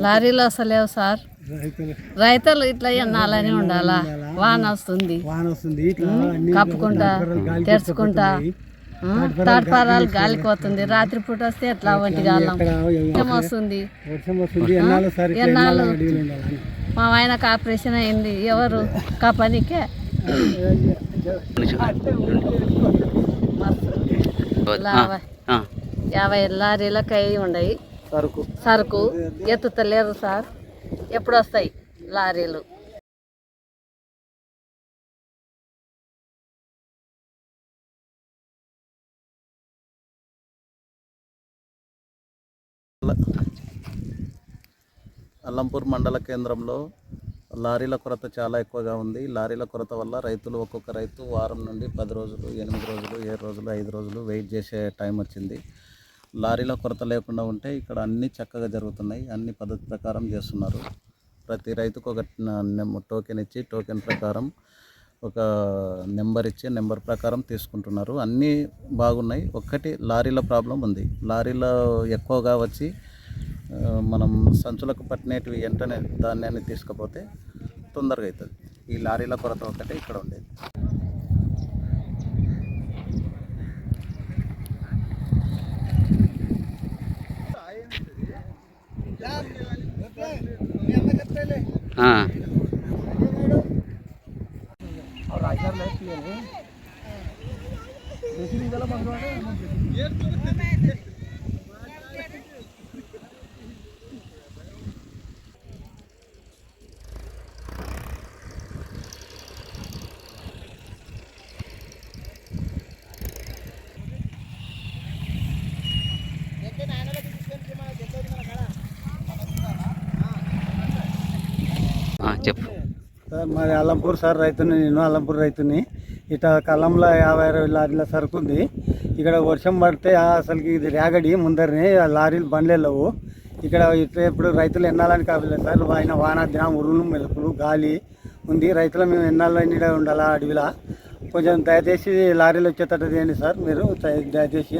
లారీలు వస్తలేవు సార్. రైతులు ఇట్లా ఎన్నాలని ఉండాలా? వాన వస్తుంది కప్పుకుంటా తెరుచుకుంటా తాడ్పారాలు గాలిపోతుంది. రాత్రిపూట వస్తే ఎట్లా ఒంటిగాలం వస్తుంది. ఎన్నాళ్ళు మా ఆయనకు ఆపరేషన్ అయింది. ఎవరు కా పనికే 50 లారీలకు అయి ఉండయి. సరుకు ఎత్తుతలేరు సార్. ఎప్పుడు వస్తాయి లారీలు? అల్లంపూర్ మండల కేంద్రంలో లారీల కొరత చాలా ఎక్కువగా ఉంది. లారీల కొరత వల్ల రైతులు ఒక్కొక్క రైతు వారం నుండి 10 రోజులు, 8 రోజులు, 7 రోజులు, 5 రోజులు వెయిట్ చేసే టైం వచ్చింది. లారీల కొరత లేకుండా ఉంటే ఇక్కడ అన్నీ చక్కగా జరుగుతున్నాయి. అన్ని పద్ధతి ప్రకారం చేస్తున్నారు. ప్రతి రైతుకు ఒక టోకెన్ ఇచ్చి టోకెన్ ప్రకారం ఒక నెంబర్ ఇచ్చి నెంబర్ ప్రకారం తీసుకుంటున్నారు. అన్నీ బాగున్నాయి. ఒక్కటి లారీల ప్రాబ్లం ఉంది. లారీలో ఎక్కువగా వచ్చి మనం సంచులకు పట్టినవి వెంటనే ధాన్యాన్ని తీసుకపోతే తొందరగా అవుతుంది. ఈ లారీల కొరత ఒకటే ఇక్కడ ఉండేది. చెప్పు సార్, మాది అల్లంపూర్ సార్. నేను అల్లంపూర్ రైతుని. ఇట్లా కళ్ళంలో 50 లారీల సరుకు ఉంది. ఇక్కడ వర్షం పడితే అసలుకి ఇది రేగడి ముందరనే లారీలు బండ్లు లేవు. ఇక్కడ ఇట్లా ఇప్పుడు రైతులు ఎన్నాలని కావాలి సార్. వానాదినం ఉరుములు మెరుపులు గాలి ఉంది. రైతులు మేము ఎన్నాళ్ళు నీడ ఉండాలా అడవిలా. కొంచెం దయచేసి లారీలు వచ్చేటట్టు చేయండి సార్. మీరు దయచేసి